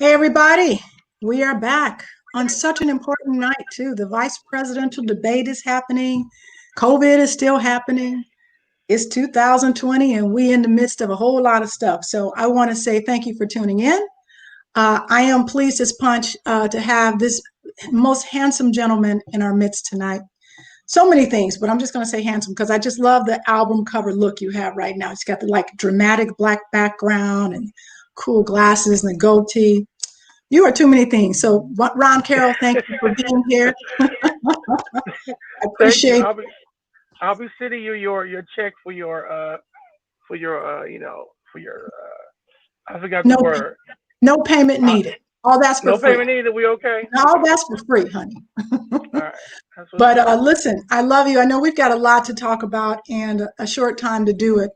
Hey, everybody. We are back on such an important night, too. The vice presidential debate is happening. COVID is still happening. It's 2020, and we in the midst of a whole lot of stuff. So I want to say thank you for tuning in. I am pleased as punch to have this most handsome gentleman in our midst tonight. So many things, but I'm just going to say handsome because I just love the album cover look you have right now. It's got the like dramatic black background and cool glasses and a goatee. You are too many things. So, Ron Carroll, thank you for being here. I Thank you. appreciate. I'll be sending you your check for your for your I forgot the No, word. no payment Uh, needed. All that's for no free. payment needed. We okay? All Okay. that's for free, honey. All right. That's what's But up. listen, I love you. I know we've got a lot to talk about and a short time to do it.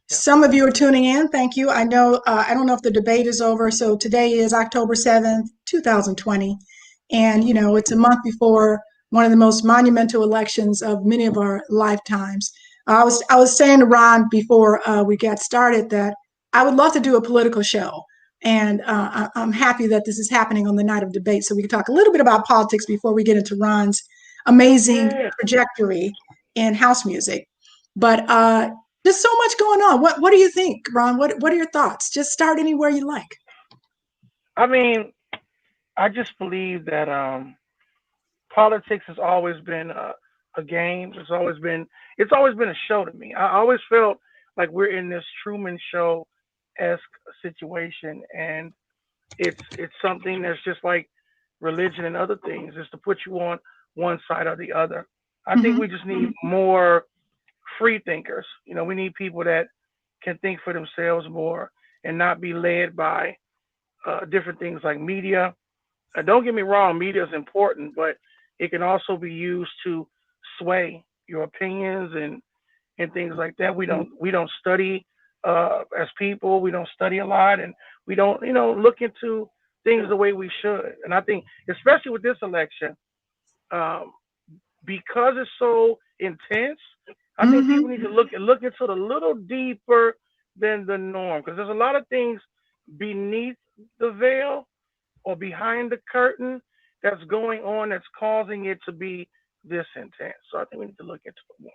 Yeah. Some of you are tuning in. Thank you. I know, I don't know if the debate is over. So today is October 7th, 2020. And, it's a month before one of the most monumental elections of many of our lifetimes. I was saying to Ron before we got started that I would love to do a political show. And I'm happy that this is happening on the night of debate. So we can talk a little bit about politics before we get into Ron's amazing Yeah. trajectory in house music. But there's so much going on. What do you think, Ron? What are your thoughts? Just start anywhere you like. I mean, I just believe that politics has always been a game. It's always been a show to me. I always felt like we're in this Truman Show esque situation, and it's something that's just like religion and other things, is to put you on one side or the other. I think Hmm. we just need more free thinkers. We need people that can think for themselves more and not be led by different things like media. Don't get me wrong, media is important, but it can also be used to sway your opinions and things like that. We don't study as people. We don't study a lot, and we don't look into things the way we should. And I think, especially with this election, um, because it's so intense, I think Hmm. people need to look into it a little deeper than the norm, because there's a lot of things beneath the veil or behind the curtain that's going on that's causing it to be this intense. So I think we need to look into it more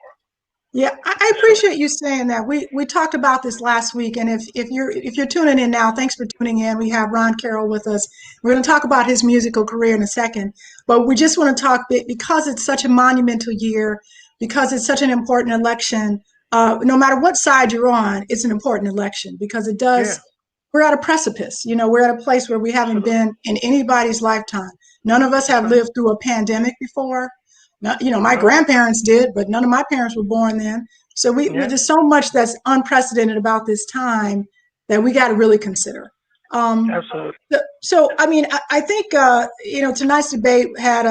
Yeah, I for sure. appreciate you saying that. We talked about this last week, and if you're tuning in now, thanks for tuning in. We have Ron Carroll with us. We're going to talk about his musical career in a second, but we just want to talk because it's such a monumental year, because it's such an important election. No matter what side you're on, it's an important election because it does. Yeah, We're at a precipice. We're at a place where we haven't absolutely. been in anybody's lifetime. None of us That's have right. lived through a pandemic before. My No. grandparents did, but none of my parents were born then. So Yeah, there's so much that's unprecedented about this time that we got to really consider. Um, absolutely. I mean, I think tonight's debate had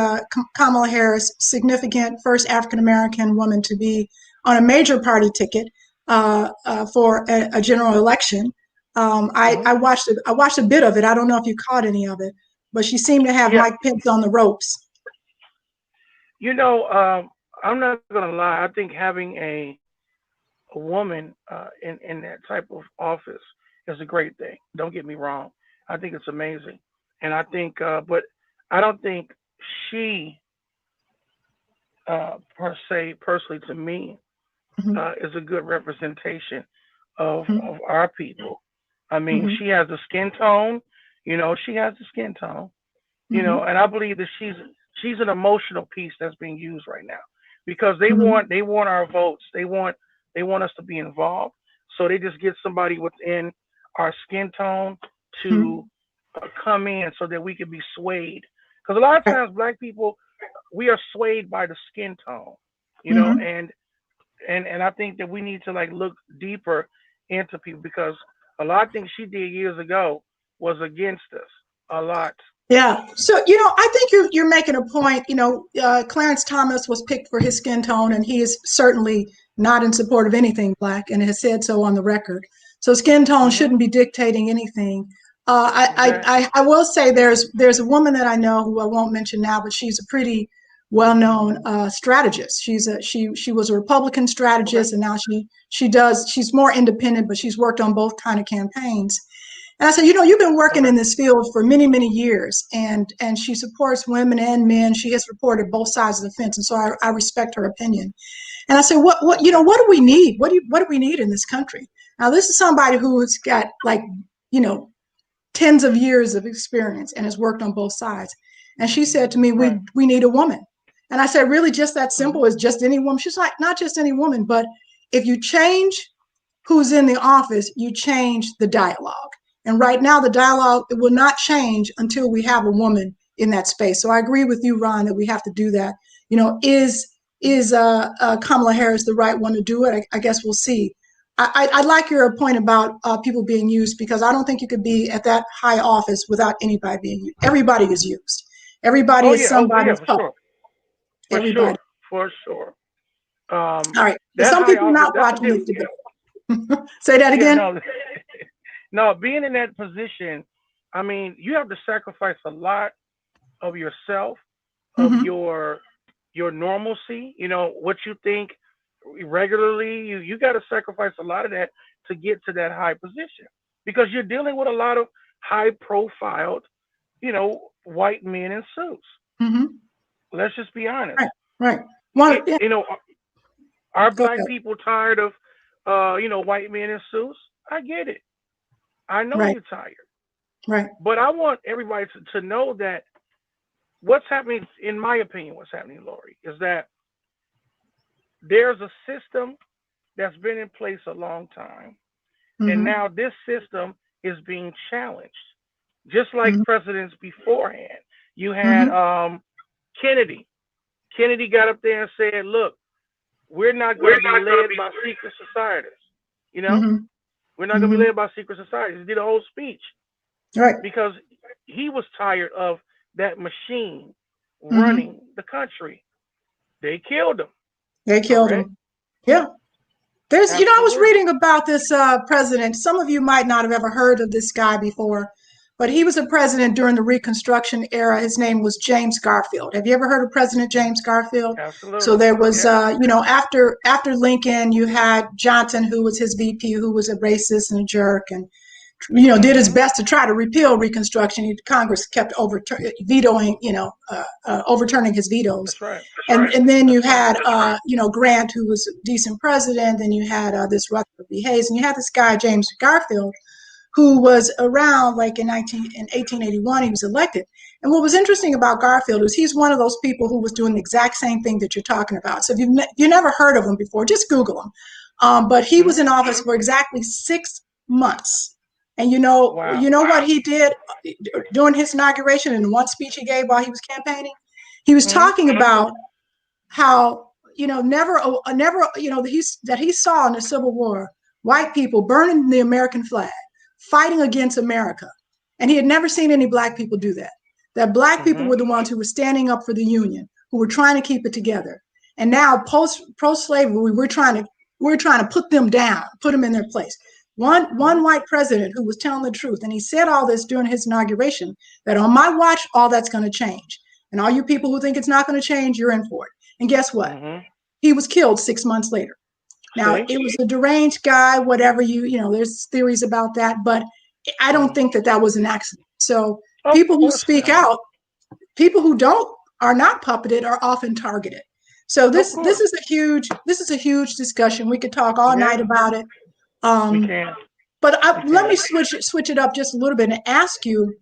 Kamala Harris, significant first African American woman to be on a major party ticket for a general election. Hmm. I watched a bit of it. I don't know if you caught any of it, but she seemed to have Yeah, Mike Pence on the ropes. you know, um, I'm not gonna lie. I think having a woman in that type of office is a great thing. Don't get me wrong. I think it's amazing, and I think, but I don't think she, per se, personally to me, Mhm. is a good representation of Mhm. of our people. I mean, Mhm. she has a skin tone. She has a skin tone. Mhm. And I believe that she's an emotional piece that's being used right now, because they Mhm. want they want our votes. They want us to be involved. So they just get somebody within our skin tone to Mhm. come in so that we can be swayed. Because a lot of Right. times black people, we are swayed by the skin tone, Mhm. and I think that we need to like look deeper into people, because a lot of things she did years ago was against us a lot. Yeah. So, I think you're making a point. Clarence Thomas was picked for his skin tone, and he is certainly not in support of anything black, and has said so on the record. So, skin tone Hmm. shouldn't be dictating anything. Exactly. I will say there's a woman that I know who I won't mention now, but she's a pretty well-known strategist. She was a Republican Okay. strategist, and now she's more independent, but she's worked on both kind of campaigns. And I said, you've been working Okay. in this field for many, many years, and she supports women and men. She has reported both sides of the fence, and so I respect her opinion. And I said, Okay. what do we need? What do we need in this country? Now, this is somebody who's got like, you know, tens of years of experience and has worked on both sides. And she said to me, Right. we need a woman. And I said, really, just that Hmm. simple as just any woman? She's like, not just any woman, but if you change who's in the office, you change the dialogue. And right now, the dialogue it will not change until we have a woman in that space. So I agree with you, Ron, that we have to do that. Is Kamala Harris the right one to do it? I guess we'll see. I like your point about people being used because I don't think you could be at that high office without anybody being used. Everybody is used. Everybody Oh is yeah. Oh yeah. somebody's For puppet. sure. For Everybody. sure. For sure. All right. For That some high people office. not That's a watching diff. this debate. Say that Yeah. again. No. No. Being in that position, I mean, you have to sacrifice a lot of yourself, of Hmm. your normalcy. You know what you think regularly. You got to sacrifice a lot of that to get to that high position because you're dealing with a lot of high profiled, white men in suits. Hmm. Let's just be honest. Right. Right. One. Yeah. You know, are Go black ahead. people tired of, white men in suits? I get it. I know Right. you're tired, Right. but I want everybody to know that what's happening, in my opinion, what's happening, Lori, is that there's a system that's been in place a long time, and Hmm. now this system is being challenged. Just like Hmm. presidents beforehand, you had Hmm. Kennedy. Kennedy got up there and said, "Look, we're not going We're to be not going to led be. by secret societies. You know, Hmm. we're not going to be Hmm. led by secret societies." He did a whole speech Right. because he was tired of that machine Hmm. running the country. They killed him. They killed Correct? him. Yeah. I was Absolutely. reading about this president. Some of you might not have ever heard of this guy before, but he was a president during the Reconstruction era. His name was James Garfield. Have you ever heard of President James Garfield? So Absolutely. there was, Yes. after Lincoln, you had Johnson, who was his VP, who was a racist and a jerk, and did his Mhm. best to try to repeal Reconstruction. Congress kept vetoing, overturning his vetoes. That's right. And then you That's right. had, Grant, who was a decent president. Then you had this Rutherford B. Hayes, and you had this guy James Garfield, who was around like in 1881. He was elected. And what was interesting about Garfield is he's one of those people who was doing the exact same thing that you're talking about. So if you never heard of him before, just Google him. But he was Mhm. in office for exactly 6 months. And Wow. you know what he did during his inauguration and one speech he gave while he was campaigning? He was Mhm. talking about how never that he saw in the Civil War white people burning the American flag, fighting against America, and he had never seen any black people do that. That black people Mhm. were the ones who were standing up for the Union, who were trying to keep it together. And now, post pro slavery, we're trying to put them down, put them in their place. One Mhm. white president who was telling the truth, and he said all this during his inauguration, that on my watch, all that's going to change. And all you people who think it's not going to change, you're in for it. And guess what? Mhm. He was killed 6 months later. Now, See? it was a deranged guy, whatever there's theories about that, but I don't Mhm. think that that was an accident. So Of people who course speak not. out, people who don't are not puppeted are often targeted. So Of this course. is a huge discussion. We could talk all night Yeah, about it. we Um, can. but We let can. me switch it up just a little bit and ask you,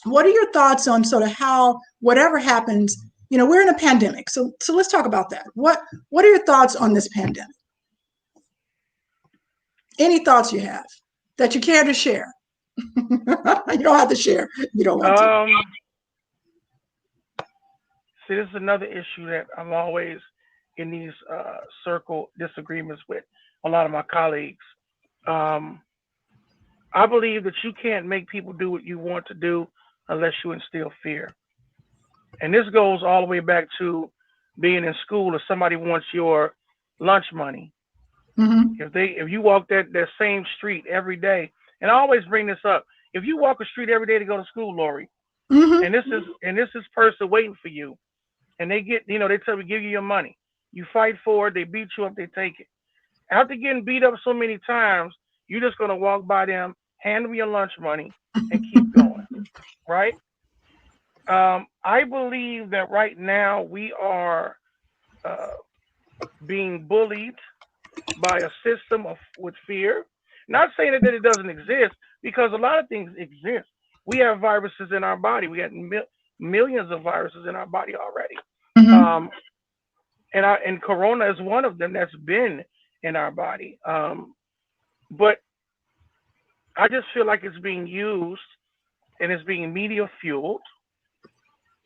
what are your thoughts on sort of how whatever happens? We're in a pandemic, so let's talk about that. What are your thoughts on this pandemic? Any thoughts you have that you care to share? You don't have to share if you don't want to. Um, See, this is another issue that I'm always in these circle disagreements with a lot of my colleagues. Um, I believe that you can't make people do what you want to do unless you instill fear. And this goes all the way back to being in school. If somebody wants your lunch money, Mm-hmm. if you walk that same street every day, and I always bring this up, if you walk a street every day to go to school, Lori, Mm-hmm. and this is person waiting for you, and they tell you give you your money, you fight for it, they beat you up, they take it. After getting beat up so many times, you're just gonna walk by them hand them your lunch money, and keep going, right? I believe that right now we are uh, being bullied by a system of with fear. Not saying that it doesn't exist, because a lot of things exist. We have viruses in our body. We have millions of viruses in our body already. Mm-hmm. Um, and Corona is one of them that's been in our body. But I just feel like it's being used and it's being media fueled,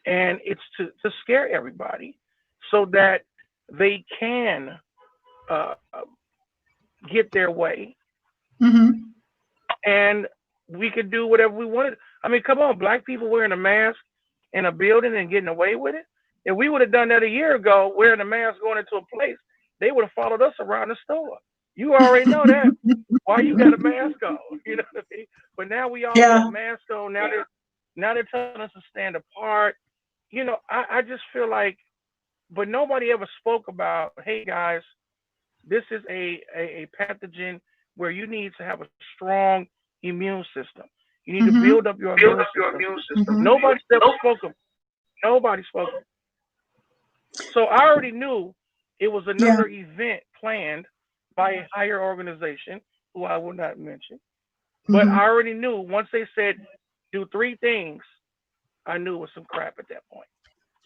and it's to scare everybody so that they can uh, get their way, Mm-hmm. and we could do whatever we wanted. I mean, come on, black people wearing a mask in a building and getting away with it. If we would have done that a year ago, wearing a mask going into a place, they would have followed us around the store. You already know that. Why you got a mask on? You know what I mean? But now we all got Yeah. masks on. Now they're telling us to stand apart. I just feel like, but nobody ever spoke about, hey guys, this is a pathogen where you need to have a strong immune system. You need to Mm-hmm. build up your immune system. Mm-hmm. Nobody ever spoke of. Nobody spoke of. So I already knew it was Yeah. another event planned by a higher organization, who I will not mention. But I Mm-hmm. already knew once they said do three things, I knew it was some crap at that point.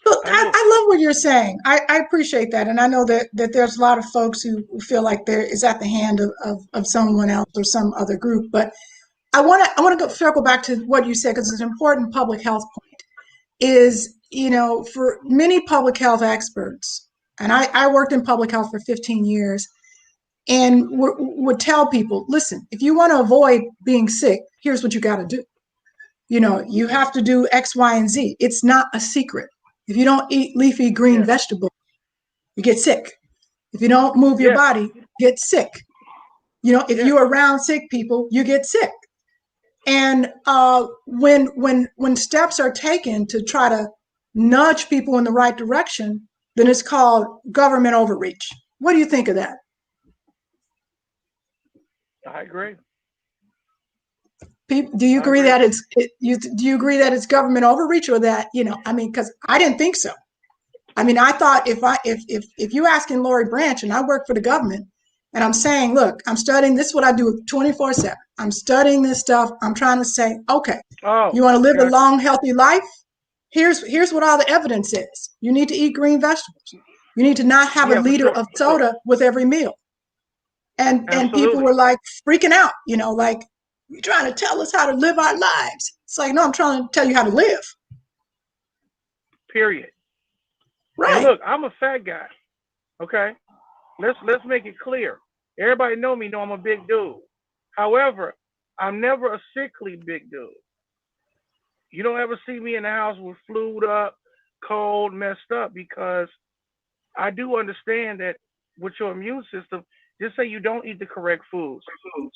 Look, I knew. I love what you're saying. I appreciate that. And I know that there's a lot of folks who feel like there is at the hand of someone else or some other group. But I want to circle back to what you said, because it's an important public health point. Is, for many public health experts, and I worked in public health for 15 years, and would tell people, listen, if you want to avoid being sick, here's what you got to do. You have to do X, Y, and Z. It's not a secret. If you don't eat leafy green Yeah. vegetables, you get sick. If you don't move your Yes. body, you get sick. If Yes. you're around sick people, you get sick. And when steps are taken to try to nudge people in the right direction, then it's called government overreach. What do you think of that? I agree. Do you I agree agree. that do you agree that it's government overreach, or that, I mean, because I didn't think so. I mean, I thought, if you asking Lori Branch, and I work for the government, and I'm saying, look, I'm studying this, is what I do 24/7. I'm studying this stuff. I'm trying to say, okay, Oh, you want to live a got you. long, healthy life? Here's what all the evidence is. You need to eat green vegetables. You need to not have a Yeah, for liter sure. of For sure. soda with every meal. And people Absolutely. were like freaking out, like, you're trying to tell us how to live our lives. It's like, no, I'm trying to tell you how to live. Period. And Right. look, I'm a fat guy. Okay. Let's make it clear. Everybody know me. Know I'm a big dude. However, I'm never a sickly big dude. You don't ever see me in the house with flued up, cold, messed up, because I do understand that with your immune system, just say you don't eat the correct foods,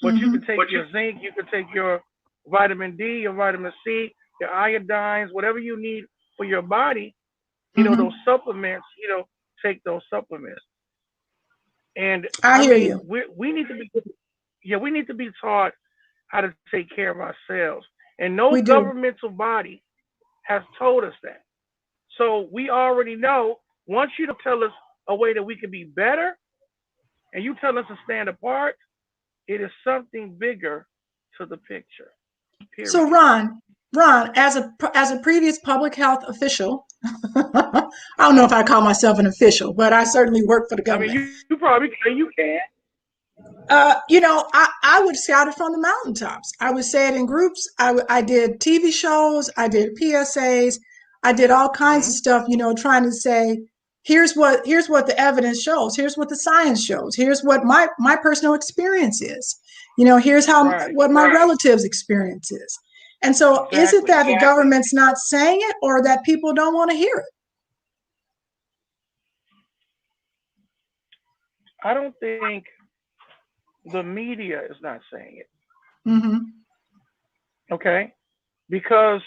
but you can Mm-hmm. take your zinc, you can take your vitamin D, your vitamin C, your iodines, whatever you need for your body. Those Mm-hmm. supplements. Take those supplements. And I I hear mean, you. we need to be, yeah, we need to be taught how to take care of ourselves, and no We do. governmental body has told us that. So we already know. Once you don't tell us a way that we can be better, and you tell us to stand apart, it is something bigger to the picture. So, Period. Ron, as a previous public health official, I don't know if I call myself an official, but I certainly work for the I mean, government. you probably can. You can. I would shout it from the mountaintops. I would say it in groups. I did TV shows. I did PSAs. I did all kinds of Hmm. stuff, trying to say, here's what the evidence shows. Here's what the science shows. Here's what my personal experience is. Here's how Right. what my relatives' experience is. And so, is it Exactly. that the government's not saying it, or that people don't want to hear it? I don't think the media is not saying it. Mm-hmm. Okay. Because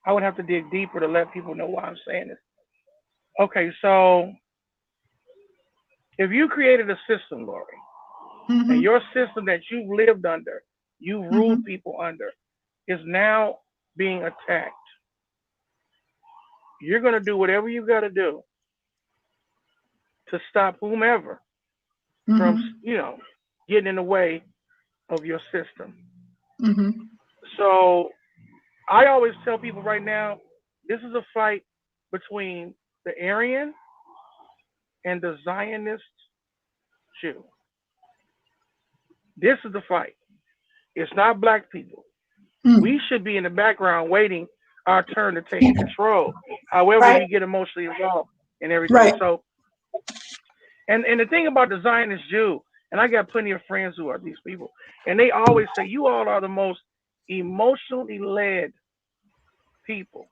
I would have to dig deeper to let people know why I'm saying this. Okay. So if you created a system, Lori, And Mm-hmm. your system that you've lived under, you've ruled Mm-hmm. people under, is now being attacked. You're going to do whatever you got to do to stop whomever from, Mm-hmm. getting in the way of your system. Mm-hmm. So I always tell people right now, this is a fight between the Aryan and the Zionist Jew. This is the fight. It's not black people. We Mm. should be in the background waiting our turn to take control. However, Right. we get emotionally involved in everything. Right. So, and the thing about the Zionist Jew, and I got plenty of friends who are these people, and they always say, you all are the most emotionally led people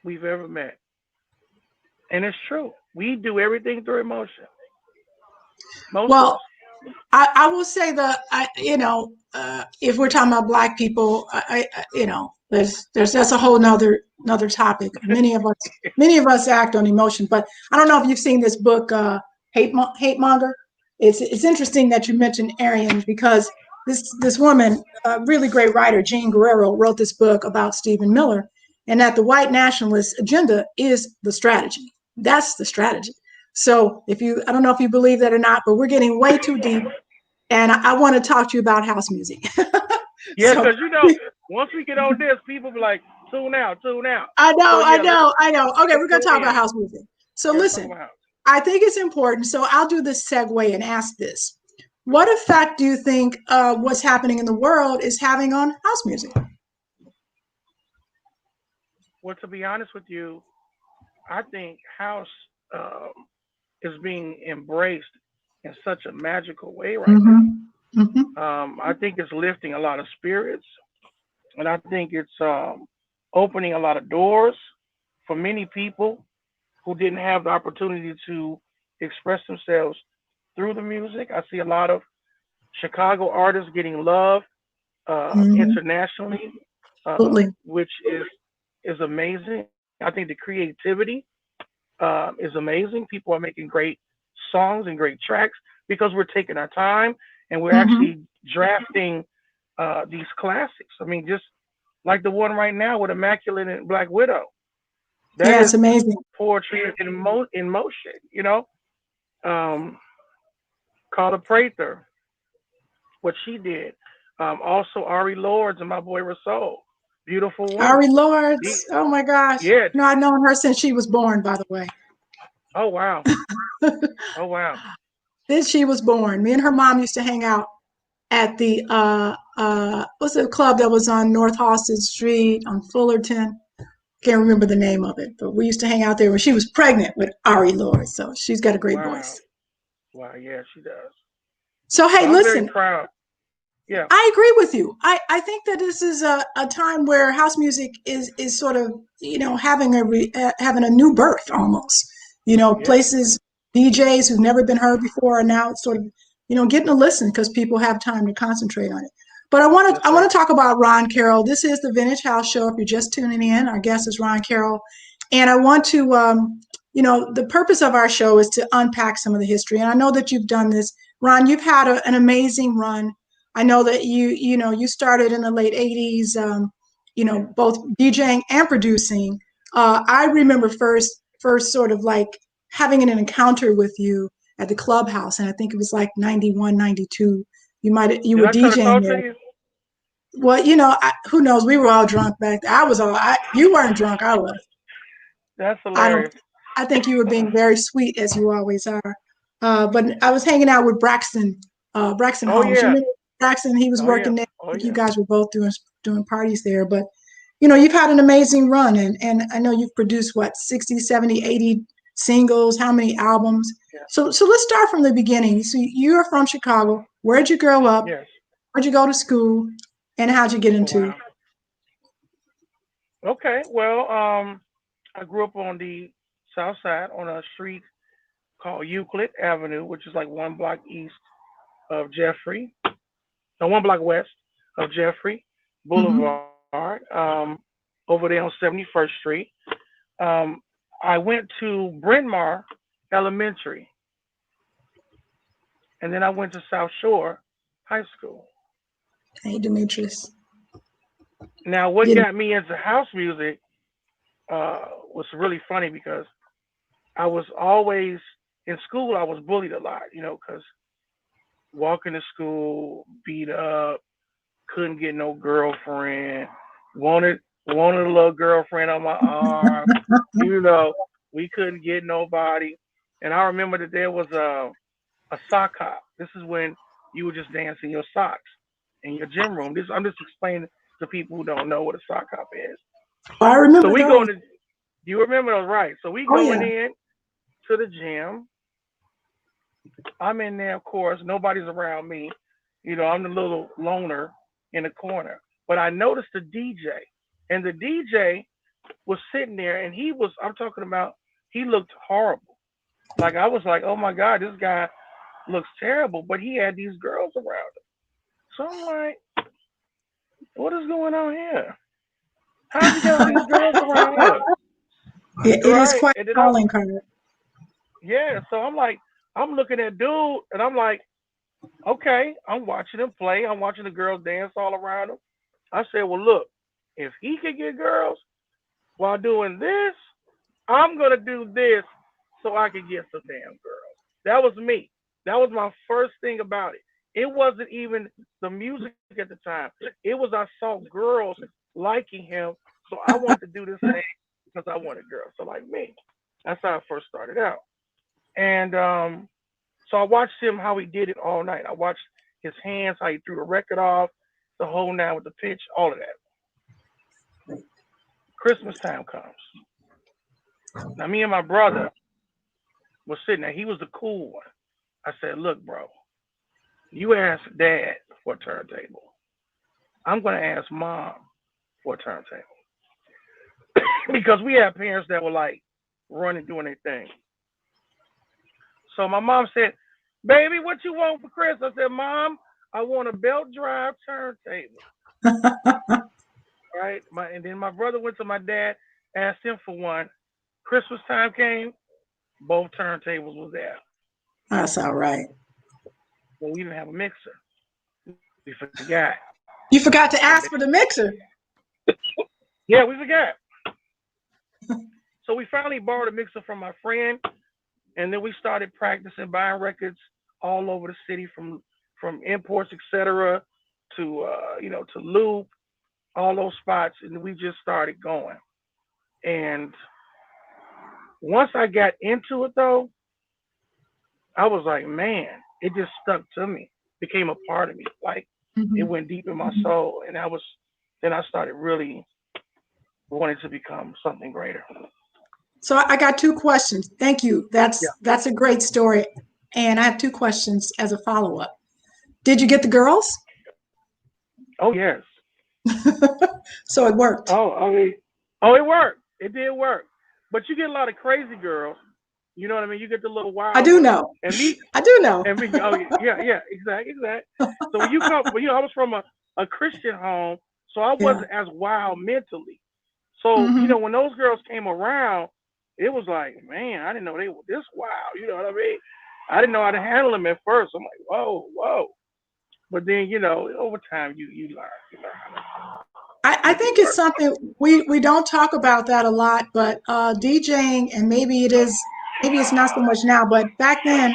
we've ever met. And it's true. We do everything through emotion. Most of us. Well, I will say that if we're talking about black people, there's that's a whole nother topic. Many of us act on emotion, but I don't know if you've seen this book, Hate Monger. It's interesting that you mentioned Aryan because this woman, a really great writer, Jean Guerrero, wrote this book about Stephen Miller, and that the white nationalist agenda is the strategy. That's the strategy. So I don't know if you believe that or not, but we're getting way too deep, and I want to talk to you about house music. Yeah, So because once we get on this, people be like, tune out, tune out. I know, So I yeah, know, I know. Okay, let's we're going to go talk about in. house music. So Yeah, let's talk listen, about I think it's important. So I'll do this segue and ask this. What effect do you think what's happening in the world is having on house music? well, to be honest with you, I think house um, is being embraced in such a magical way right now. Mm-hmm. Mm-hmm. I think it's lifting a lot of spirits, and I think it's opening a lot of doors for many people who didn't have the opportunity to express themselves through the music. I see a lot of Chicago artists getting love Mm-hmm. internationally, Absolutely. which is amazing. I think the creativity is amazing. People are making great songs and great tracks because we're taking our time and we're Mm-hmm. actually drafting these classics. I mean, just like the one right now with Immaculate and Black Widow. That Yeah, is it's amazing. poetry in motion, um, called a Prather, what she did. Also, Ari Lords and my boy Rasoul, Beautiful Ari Woman. The- Lords. Oh my gosh. yeah. I've known her since she was born, by the way. Oh, wow. Oh, wow. Since she was born. Me and her mom used to hang out at the what's the club that was on North Halsted Street on Fullerton? Can't remember the name of it, but we used to hang out there when she was pregnant with Ari Lord. So she's got a great Wow. voice. Wow. Yeah, she does. So So hey, I'm very listen, proud. Yeah. I agree with you. I think that this is a time where house music is sort of having a new birth almost. Yeah. Places DJs who've never been heard before are now sort of getting a listen because people have time to concentrate on it. But I want Yes, to I want sir. to talk about Ron Carroll. This is the Vintage House Show. If you're just tuning in, our guest is Ron Carroll, and I want to the purpose of our show is to unpack some of the history. And I know that you've done this, Ron. You've had an amazing run. I know that you started in the late '80s, Yeah. both DJing and producing. I remember first sort of like having an encounter with you at the clubhouse, and I think it was like 91, 92. You Did were I try to DJing talk to there. you? Well, who knows? We were all drunk back then. You weren't drunk. I was. That's I don't. hilarious. I think you were being very sweet as you always are. But I was hanging out with Braxton Oh Holmes. You yeah. remember Braxton? He was Oh yeah. working there. I Oh think you yeah. guys were both doing parties there. But you've had an amazing run, and I know you've produced what 60, 70, 80 singles. How many albums? Yeah. So let's start from the beginning. So you're from Chicago. Where'd you grow up? Yes. Where'd you go to school? And how'd you get Oh into? wow. Okay. Well, I grew up on the south side on a street called Euclid Avenue, which is like one block east of Jeffrey, no, one block west of Jeffrey Hmm. Boulevard, over there on 71st Street. Um, I went to Bryn Mawr Elementary, and then I went to South Shore high school. Hey, Demetrius. Now, what Didn't. got me into house music was really funny because I was always in school. I was bullied a lot, because walking to school, beat up, couldn't get no girlfriend, wanted a little girlfriend on my arm, you know, we couldn't get nobody. And I remember that there was a sock hop. This is when you would just dance in your socks in your gym room. I'm just explaining to people who don't know what a sock hop is. Oh, I So remember we those. going to you remember those, right? So we Oh going yeah. in to the gym. I'm in there, of course. Nobody's around me. I'm the little loner in the corner. But I noticed the DJ, and the DJ was sitting there, and I'm talking about, he looked horrible. Like, I was like, oh my God, this guy looks terrible. But he had these girls around him. So I'm like, what is going on here? How's he got all these girls around him? It is Right? quite And a then calling card. yeah, so I'm like, I'm looking at dude, and I'm like, okay, I'm watching him play. I'm watching the girls dance all around him. I said, well, look, if he can get girls while doing this, I'm gonna do this so I can get some damn girls. That was me. That was my first thing about it. It wasn't even the music at the time. It was I saw girls liking him, so I wanted to do this thing because I wanted girls to like me. That's how I first started out. And so I watched him how he did it all night. I watched his hands, how he threw the record off, the whole nine with the pitch, all of that. Christmas time comes. Now me and my brother was sitting there. He was the cool one. I said, look, bro, you ask dad for a turntable. I'm gonna ask mom for a turntable. Because we had parents that were like running doing their thing. So my mom said, baby, what you want for Christmas? I said, Mom, I want a belt drive turntable. Right? And then my brother went to my dad, asked him for one. Christmas time came, both turntables was there. That's all right. But we didn't have a mixer. We forgot. You forgot to ask for the mixer. Yeah, we forgot. So we finally borrowed a mixer from my friend, and then we started practicing buying records all over the city from imports, etc., to to Loop, all those spots, and we just started going. And once I got into it, though, I was like, man, it just stuck to me, became a part of me. Like it Mhm. went deep in my soul, and then I started really wanting to become something greater. So I got two questions. Thank you. Yeah. That's a great story. And I have two questions as a follow up. Did you get the girls? Oh yes. So it worked. I mean, oh, it worked. It did work. But you get a lot of crazy girls. You know what I mean? You get the little I wild do ones. know. And me, I do know. and me. Oh yeah, yeah, exactly, exactly. So when you come, I was from a Christian home, so I Yeah. wasn't as wild mentally. So Hmm. when those girls came around, it was like, man, I didn't know they were this wild. You know what I mean? I didn't know how to handle them at first. I'm like, whoa, whoa. But then, over time, you learn. You learn how to I make it think it's work. something we don't talk about that a lot, but DJing, and maybe it's not so much now, but back then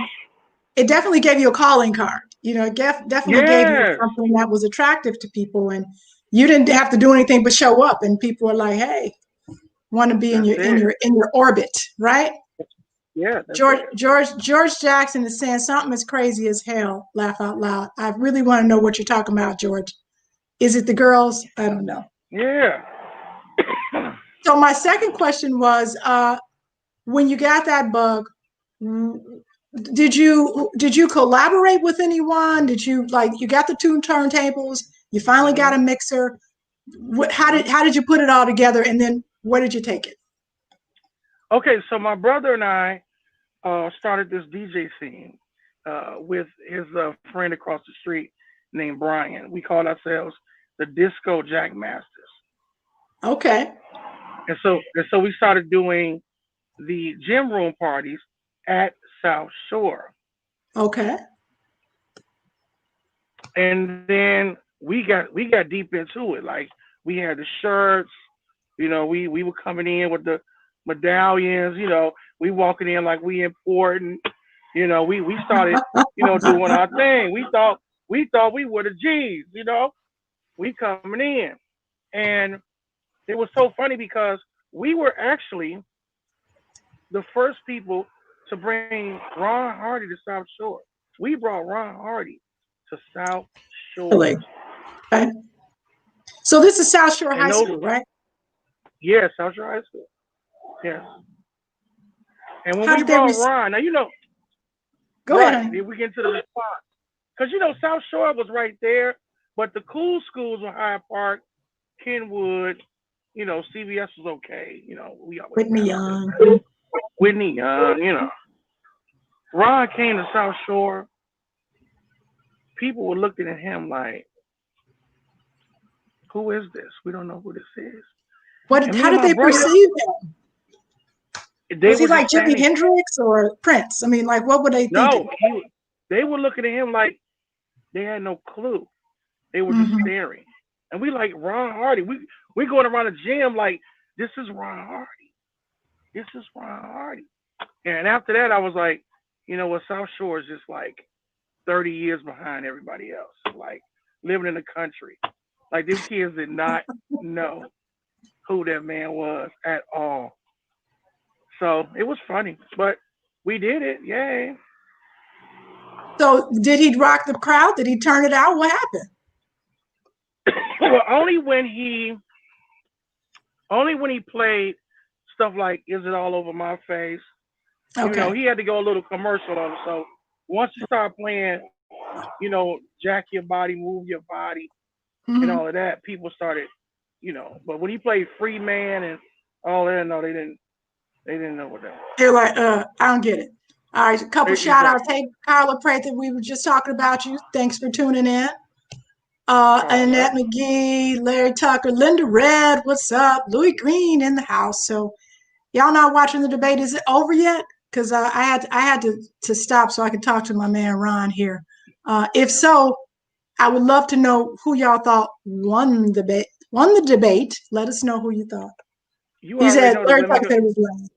it definitely gave you a calling card. It definitely gave you Yes, something that was attractive to people, and you didn't have to do anything but show up, and people were like, "Hey, want to be in that's your in it. your in your orbit," right? Yeah, that's George it. George George Jackson is saying something as crazy as hell. Laugh out loud. I really want to know what you're talking about, George. Is it the girls? I don't know. Yeah. So my second question was, when you got that bug, did you collaborate with anyone? Did you like you got the two turntables? You finally got a Mhm. mixer. How did Mhm. how did you put it all together? And then where did you take it? Okay, so my brother and I started this DJ scene with his friend across the street named Brian. We called ourselves the Disco Jack Masters, Okay. and so we started doing the gym room parties at South Shore. Okay. And then we got deep into it. Like we had the shirts, we were coming in with the medallions, we walking in like we important, we started, doing our thing. We thought we were the G's, we coming in. And it was so funny because we were actually the first people to bring Ron Hardy to South Shore. We brought Ron Hardy to South Really? Shores. Okay. So this is South Shore And High those, School, right? yes, South Shore High School. Yes. And when How we did they brought receive? Ron, now Go ahead, right, honey. then we get into the response. Because South Shore was right there, but the cool schools were Hyde Park, Kenwood, CVS was okay. We always Whitney got Young. Whitney Young. Ron came to South Shore. People were looking at him like, who is this? We don't know who this is. And me How and did my they brother, perceive him? they Was he were just like Jimi standing. Hendrix or Prince? I mean, like, what were they thinking? No, they were looking at him like they had no clue. They were just Hmm. staring. And we like Ron Hardy. We going around the gym like, this is Ron Hardy. This is Ron Hardy. And after that, I was like, you know what? South Shore is just like 30 years behind everybody else. Like living in the country. Like them kids did not know who that man was at all. So it was funny, but we did it. Yay. So did he rock the crowd? Did he turn it out? What happened? Well, only when he played stuff like "Is It All Over My Face." Okay. He had to go a little commercial on it. So once you start playing, jack your body, move your body, and all of Hmm. that, people started, But when he played Free Man and all that, no, they didn't. They didn't know what that was. They're like, I don't get it. All right, a couple shout outs. Exactly. Hey, Carla Prather, we were just talking about you. Thanks for tuning in. All Annette right. McGee, Larry Tucker, Linda Red, what's up? Louis Green in the house. So y'all not watching the debate? Is it over yet? Because I had to stop so I could talk to my man Ron here. If Yeah. so, I would love to know who y'all thought won the debate. Won the debate. Let us know who you thought. You He already said know the Larry women. Tucker said it was lame.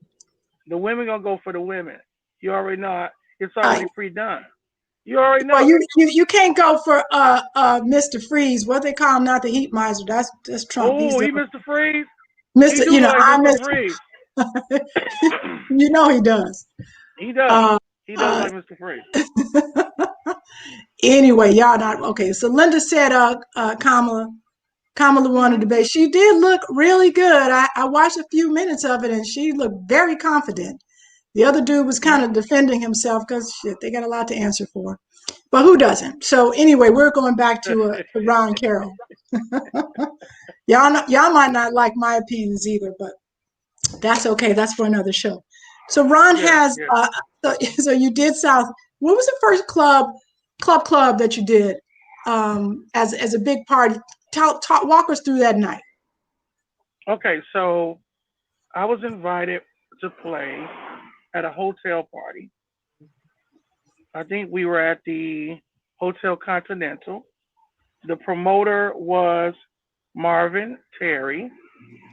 The women gonna go for the women. You already know. It's Uh, already pre-done. You already well, know it. you can't go for Mr. Freeze. What they call him, not the Heat Miser. That's Trump. He's Oh, the he Mr. Freeze. He Mr. do look like I'm Mr. Mr. Freeze. He does. He does. Uh, He does uh, like Mr. Freeze. anyway, y'all not okay. So Linda said, Kamala won the Hmm. debate. She did look really good. I watched a few minutes of it, and she looked very confident. The other dude was kind Yeah. of defending himself because shit, they got a lot to answer for. But who doesn't? So anyway, we're going back to Ron Carroll. Y'all might not like my opinions either, but that's okay. That's for another show. So Ron Yes. has Yes. so you did South. What was the first club that you did as a big party? Walk us through that night. Okay. So I was invited to play at a hotel party. I think we were at the Hotel Continental. The promoter was Marvin Terry.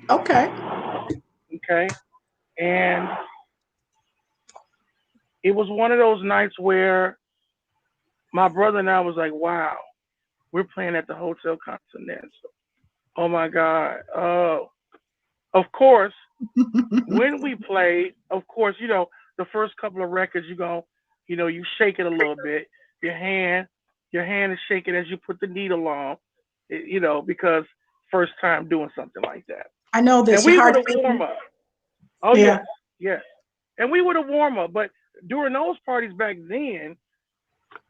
Okay. Okay. And it was one of those nights where my brother and I was like, wow, we're playing at the Hotel Continental. Oh my God. Oh, of course, when we played, of course, the first couple of records, you shake it a little bit. Your hand, your hand is shaking as you put the needle on, because first time doing something like that. I know And this. Your we would heart have warm beating. up. Oh Yeah. yes, yes. And we would have warm up. But during those parties back then,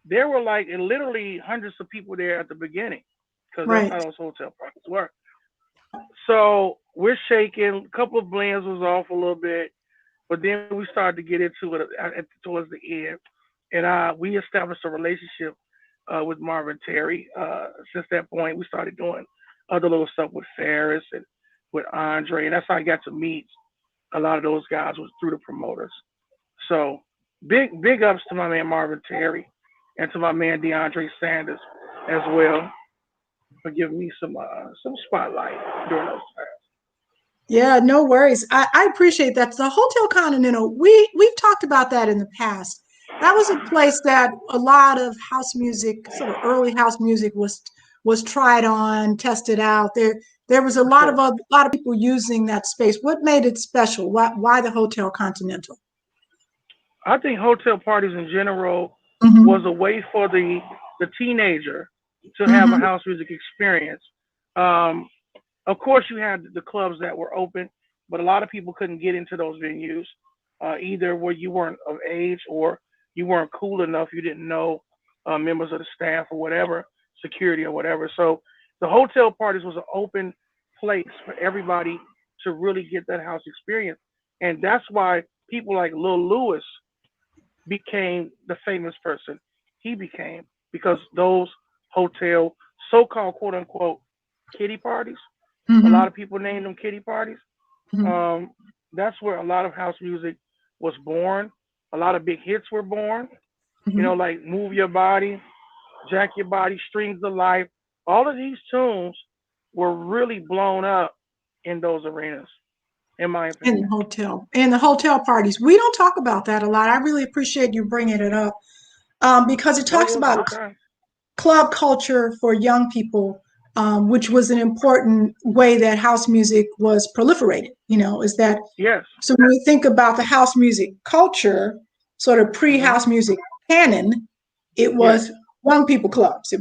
there were like literally hundreds of people there at the beginning, because that's Right. how those hotel parties work. So we're shaking. A couple of blends was off a little bit, but then we started to get into it towards the end, and we established a relationship with Marvin Terry. Since that point, we started doing other little stuff with Ferris and with Andre, and that's how I got to meet a lot of those guys was through the promoters. So big ups to my man Marvin Terry. and to my man DeAndre Sanders as well for giving me some spotlight during those times. Yeah, no worries. I appreciate that. The Hotel Continental, we've talked about that in the past. That was a place that a lot of house music, sort of early house music, was tried on, tested out. There was a For lot of sure. a lot of people using that space. What made it special? Why the Hotel Continental? I think hotel parties in general was Hmm. a way for the teenager to have a Hmm. house music experience. Um, of course, you had the clubs that were open, but a lot of people couldn't get into those venues, either where you weren't of age or you weren't cool enough. You didn't know members of the staff or whatever, security or whatever. So the hotel parties was an open place for everybody to really get that house experience, and that's why people like Lil Lewis became the famous person he became because those hotel so-called quote unquote kitty parties, a lot Hmm. of people name them kitty parties. Hmm. Um, that's where a lot of house music was born. A lot of big hits were born. You know, Hmm. like Move Your Body, Jack Your Body, Strings of Life. All of these tunes were really blown up in those arenas, in my opinion. In the hotel parties, we don't talk about that a lot. I really appreciate you bringing it up, because it Oh talks yeah, it was a about good time. club culture for young people, which was an important way that house music was proliferated. Is that Yes. so? When we think about the house music culture, sort of Mhm. pre-house music canon, it Yes. was young people clubs. It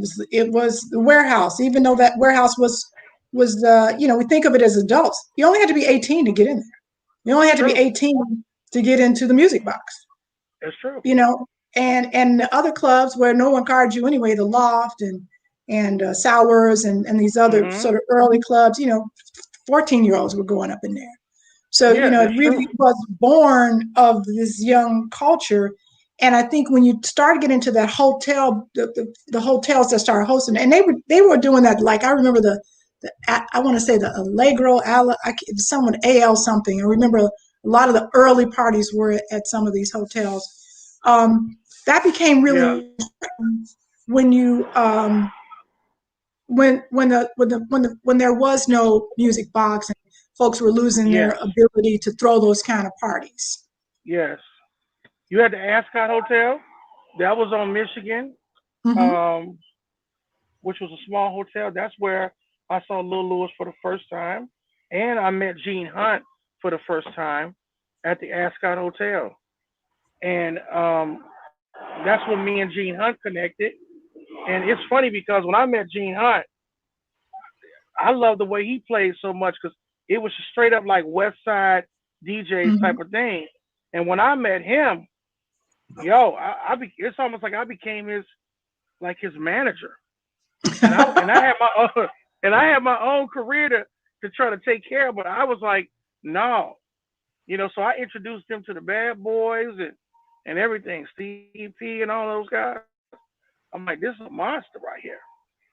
was the warehouse, even though that warehouse was the we think of it as adults. You only had to be 18 to get in there. You only had to be True. 18 to get into the music box It's true. you know, and the other clubs where no one guards you anyway, the Loft and Sours and these other Mhm. sort of early clubs, 14-year-olds were going up in there. So, Yeah, it that's true. really was born of this young culture. And I think when you start getting into that hotel, the hotels that started hosting, and they were doing that. Like I remember I want to say the Allegro, someone AL something. I remember a lot of the early parties were at some of these hotels. That became Yeah. really when you when there was no music box and folks were losing their Yes. ability to throw those kind of parties. Yes. You had the Ascot Hotel. That was on Michigan, Hmm. um, which was a small hotel. That's where I saw Lil Lewis for the first time, and I met Gene Hunt for the first time at the Ascot Hotel. And that's when me and Gene Hunt connected. And it's funny because when I met Gene Hunt, I love the way he played so much because it was straight up like West Side DJs type Hmm. of thing. And when I met him, yo, it's almost like I became his like his manager, and I had my own and I had my own career to try to take care of, but I was like, no, so I introduced him to the Bad Boys and everything, Steve P and all those guys. I'm like, this is a monster right here,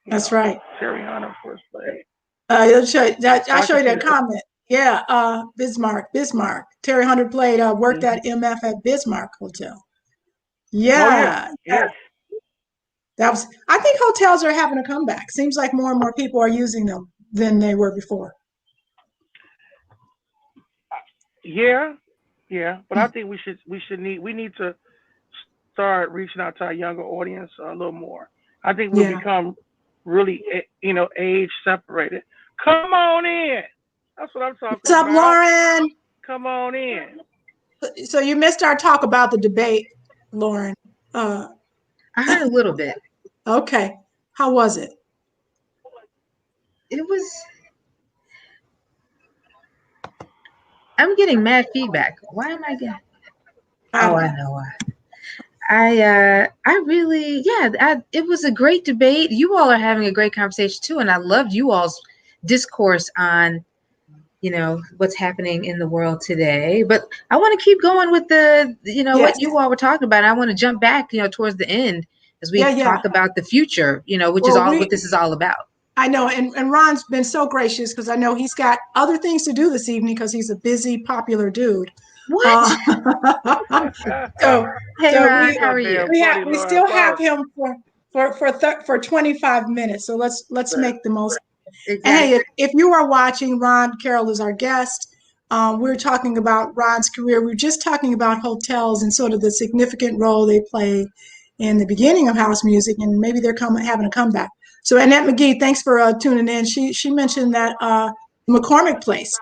That's right. Terry Hunter first play. I'll So I show can you see that that. comment. Yeah, Bismarck. Terry Hunter played, worked Hmm. at MF at Bismarck Hotel. Oh yeah, Yeah, yeah, that was. I think hotels are having a comeback. Seems like more and more people are using them than they were before. yeah, yeah. But I think we need to start reaching out to our younger audience a little more. I think we'll Yeah. become really, age separated. Come on in. That's what I'm What's talking up, about. Lauren? Come on in. So you missed our talk about the debate, Lauren. Uh, I heard a little bit. okay. How was it? It was. I'm getting mad feedback. Why am I getting? I Oh, don't I know. know why. I really, yeah. It was a great debate. You all are having a great conversation too, and I loved you all's discourse on what's happening in the world today. But I want to keep going with Yes. what you all were talking about. I want to jump back towards the end as we Yeah, yeah. talk about the future. Which is Well, all what this is all about. I know, and Ron's been so gracious because I know he's got other things to do this evening because he's a busy, popular dude. What? Uh, so Hey, so Ron, He's we how so are you? damn funny, we Lord. still have Follow. him for 25 minutes. So let's make the most. And Exactly. hey, if you are watching, Ron Carroll is our guest. We're talking about Ron's career. We're just talking about hotels and sort of the significant role they play in the beginning of house music, and maybe they're having a comeback. So Annette McGee, thanks for tuning in. She mentioned that McCormick Place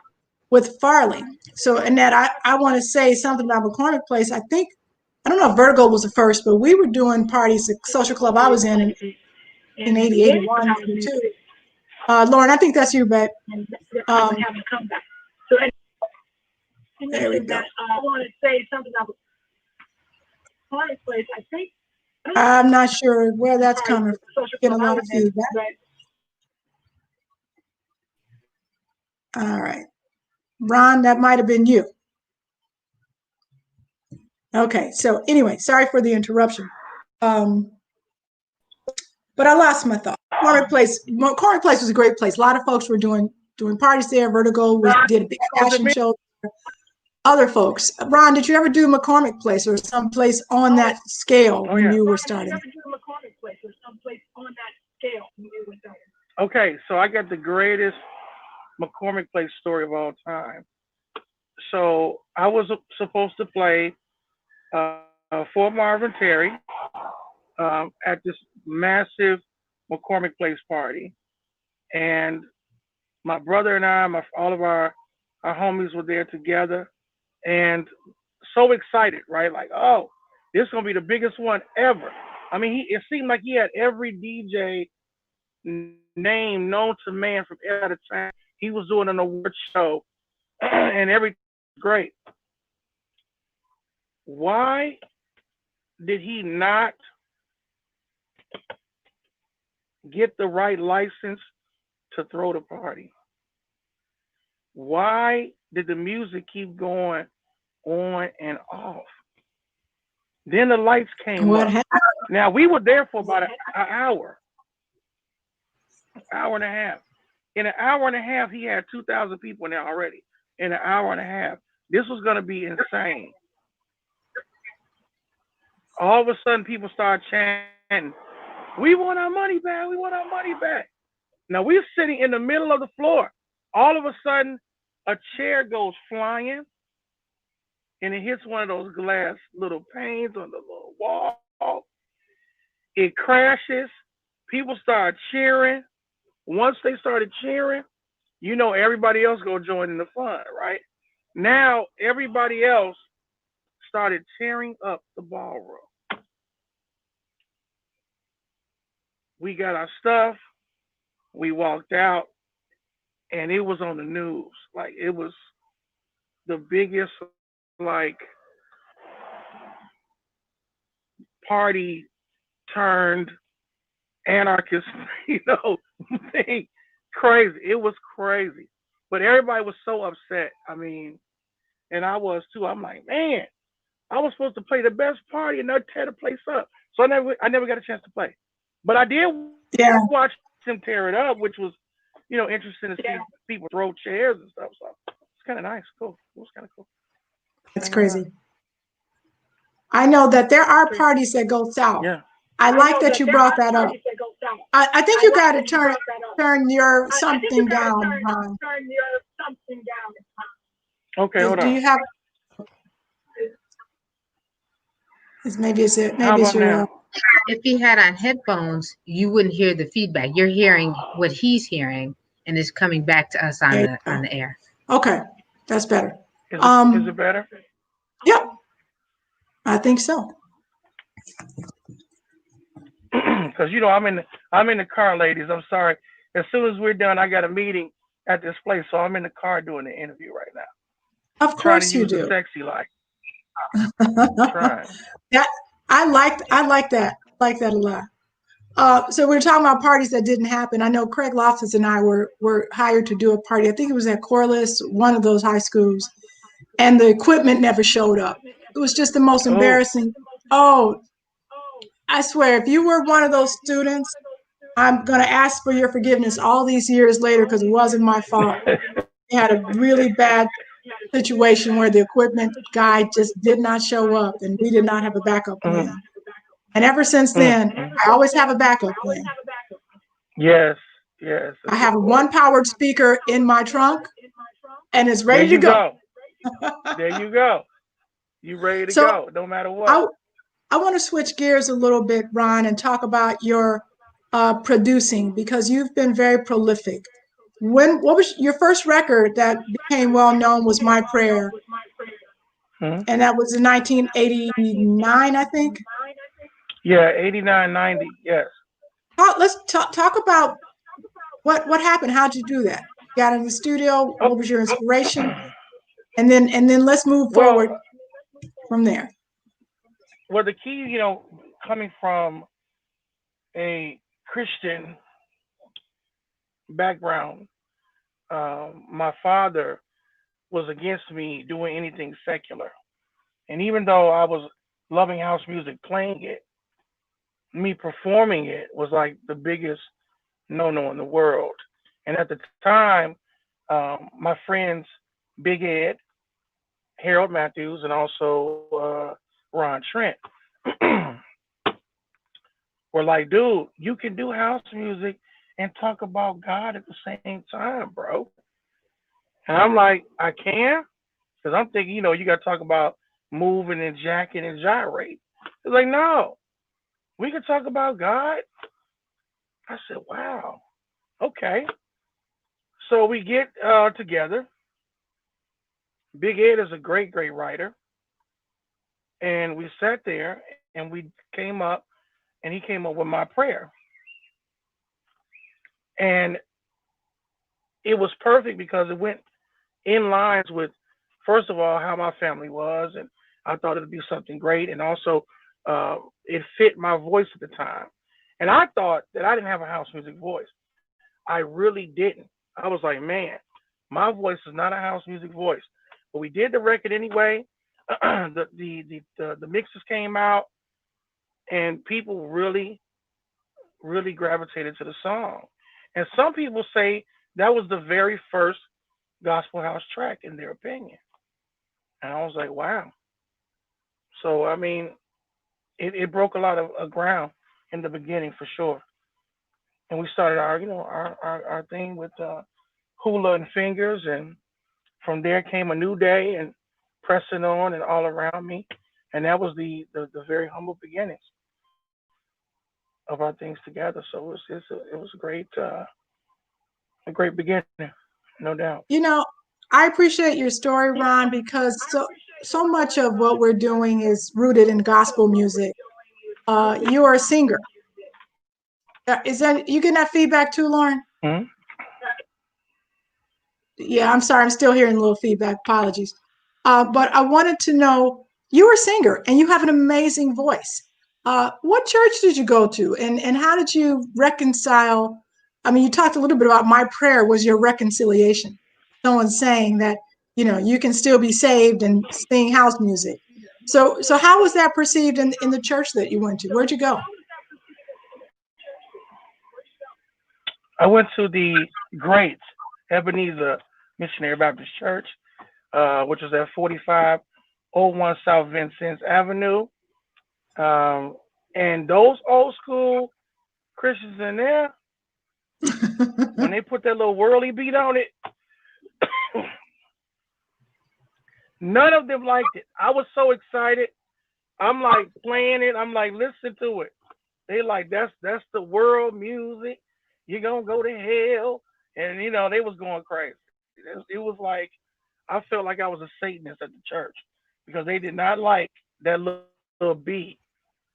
with Farley. So Annette, I want to say something about McCormick Place. I don't know if Vertigo was the first, but we were doing parties at social club I was in 80, 81, 82. Lauren, I think that's you, but um, there we go. I'm not sure where that's coming from. Getting a lot of feedback. All right. Ron, that might have been you. Okay. So anyway, sorry for the interruption. But I lost my thought. McCormick Place was a great place. A lot of folks were doing parties there. Vertigo did a big Was it fashion me? show. Other folks. Ron, did you ever do McCormick Place or someplace on that scale Oh when yeah. you were starting? Okay, so I got the greatest McCormick Place story of all time. So I was supposed to play for Marvin Terry at this massive McCormick Place party, and my brother and I, all of our homies were there together, and so excited, right? Like, oh, this is gonna be the biggest one ever. I mean, it seemed like he had every DJ name known to man from out of town. He was doing an award show, and everything was great. Why did he not get the right license to throw the party? Why did the music keep going on and off? Then the lights came What up. happened? Now we were there for about an hour and a half. In an hour and a half, he had 2,000 people in there already. In an hour and a half, this was going to be insane. All of a sudden, people started chanting, "We want our money back! We want our money back!" Now we're sitting in the middle of the floor. All of a sudden, a chair goes flying, and it hits one of those glass little panes on the little wall. It crashes. People start cheering. Once they started cheering, you know everybody else gonna join in the fun, right? Now everybody else started tearing up the ballroom. We got our stuff. We walked out, and it was on the news. Like it was the biggest like party turned anarchist, thing. Crazy. It was crazy. But everybody was so upset. I mean, and I was too. I'm like, man, I was supposed to play the best party and not tear the place up. So I never got a chance to play. But I did Yeah, watch him tear it up, which was, interesting to see people throw chairs and stuff. So it's kind of nice. Cool. It was kind of cool. that's crazy. I know that there are parties that go south. Yeah. I like that you brought that up. I think you got to turn your something down, Ron. Okay, hold Do on. you have? How Maybe it's about your. now? If he had on headphones, you wouldn't hear the feedback. You're hearing what he's hearing, and it's coming back to us There on you the go. air. Okay, that's better. Is it better? Yep, I think so. Because I'm in the car, ladies. I'm sorry. As soon as we're done, I got a meeting at this place, so I'm in the car doing the interview right now. Of Trying to course you use the do. sexy light. Trying. That I like that. I like that a lot. So we were talking about parties that didn't happen. I know Craig Loftus and I were hired to do a party. I think it was at Corliss, one of those high schools, and the equipment never showed up. It was just the most Oh. embarrassing. Oh, I swear, if you were one of those students, I'm gonna ask for your forgiveness all these years later because it wasn't my fault. They had a really bad situation where the equipment guy just did not show up and we did not have a backup Mm, plan. And ever since mm, then, mm. I always have a backup plan. Yes, yes, I that's have one important. powered speaker in my trunk and it's There ready to you go. go. There you go. You ready to So go, no matter what. I, I want to switch gears a little bit, Ron, and talk about your producing because you've been very prolific. What was your first record that became well known was My Prayer, Hmm? and that was in 1989, I think. Yeah, 89, 90. Yes. Let's talk about what happened. How'd you do that? You got in the studio. Oh, What was your inspiration? And then let's move well, forward from there. well, the key, coming from a Christian background, my father was against me doing anything secular. And even though I was loving house music, playing it, me performing it was like the biggest no-no in the world. And at the time, my friends Big Ed, Harold Matthews, and also Ron Trent were like, "Dude, you can do house music and talk about God at the same time, bro." And I'm like, "I can," because I'm thinking, you got to talk about moving and jacking and gyrate. It's like, no, we can talk about God. I said, "Wow, okay." So we get together. Big Ed is a great, great writer, and we sat there and we came up, and he came up with my prayer, and it was perfect because it went in lines with, first of all, how my family was, and I thought it'd be something great, and also it fit my voice at the time. And I thought that I didn't have a house music voice. I really didn't. I was like, man, my voice is not a house music voice. But we did the record anyway. The mixes came out, and people really, really gravitated to the song. And some people say that was the very first gospel house track in their opinion. And I was like, wow. So I mean, it broke a lot of ground in the beginning for sure. And we started our thing with hula and fingers, and from there came a new day and pressing on and all around me, and that was the very humble beginnings of our things together. So it was a great beginning, no doubt. You know, I appreciate your story, Ron, because so much of what we're doing is rooted in gospel music. You are a singer. Is that you getting that feedback too, Lauren? Hmm. Yeah, I'm sorry. I'm still hearing a little feedback. Apologies. But I wanted to know you're a singer and you have an amazing voice. What church did you go to, and how did you reconcile? I mean, you talked a little bit about my prayer was your reconciliation. Someone saying that you can still be saved and sing house music. So how was that perceived in the church that you went to? Where'd you go? I went to the great Ebenezer Missionary Baptist Church, which was at 4501 South Vincennes Avenue. Um, and those old school Christians in there, when they put that little whirly beat on it, none of them liked it. I was so excited. I'm like playing it. I'm like, listen to it. They like that's the world music. You're gonna go to hell, and they was going crazy. It was like I felt like I was a Satanist at the church because they did not like that little beat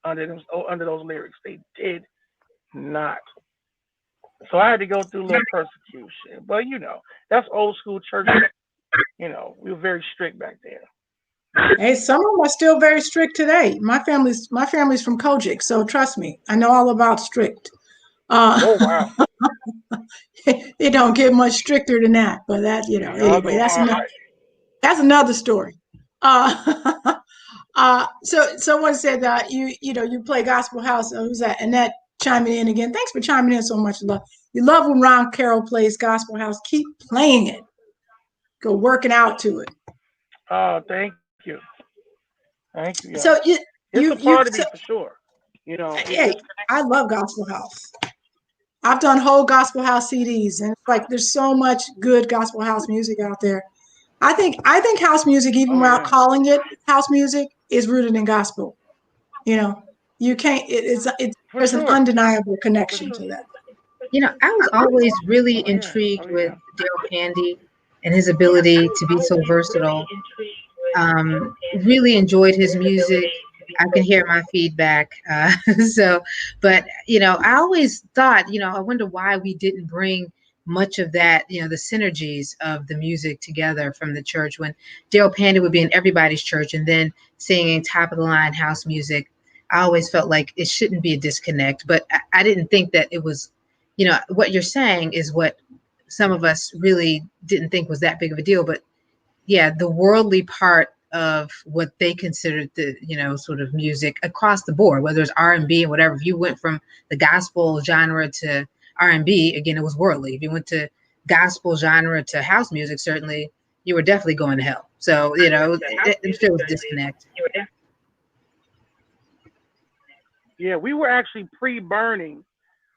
under those lyrics. They did not. So I had to go through a little persecution. But that's old school church. We were very strict back then. Hey, some of them are still very strict today. My family's from Kojic, so trust me, I know all about strict. Uh, Oh wow. it don't get much stricter than that, but Y'all anyway, go hard. that's another story. Uh, so someone said that you play gospel house. Who's that? Annette chiming in again. Thanks for chiming in so much. Love you love when Ron Carroll plays gospel house. Keep playing it. Go working out to it. Oh, you, thank you, So yo. It's a you part of so, me for sure. You know, hey, it's I love gospel house. I've done whole gospel house CDs, and it's like there's so much good gospel house music out there. I think house music, even oh without yeah, calling it house music, is rooted in gospel. You know, you can't. for There's an sure, undeniable for connection sure. to that. I was always really Oh yeah, intrigued oh with yeah. Daryl Pandy and his ability to be so versatile. Really enjoyed his music. I can hear my feedback. So, but I always thought, I wonder why we didn't bring much of that, the synergies of the music together from the church when Daryl Pandy would be in everybody's church and then singing top of the line house music. I always felt like it shouldn't be a disconnect, but I didn't think that it was, what you're saying is what some of us really didn't think was that big of a deal. But yeah, the worldly part of what they considered the sort of music across the board, whether it's R&B and whatever. If you went from the gospel genre to R&B, again, it was worldly. If you went to gospel genre to house music, certainly you were definitely going to hell. So I'm sure it was a disconnect. Yeah, we were actually pre-burning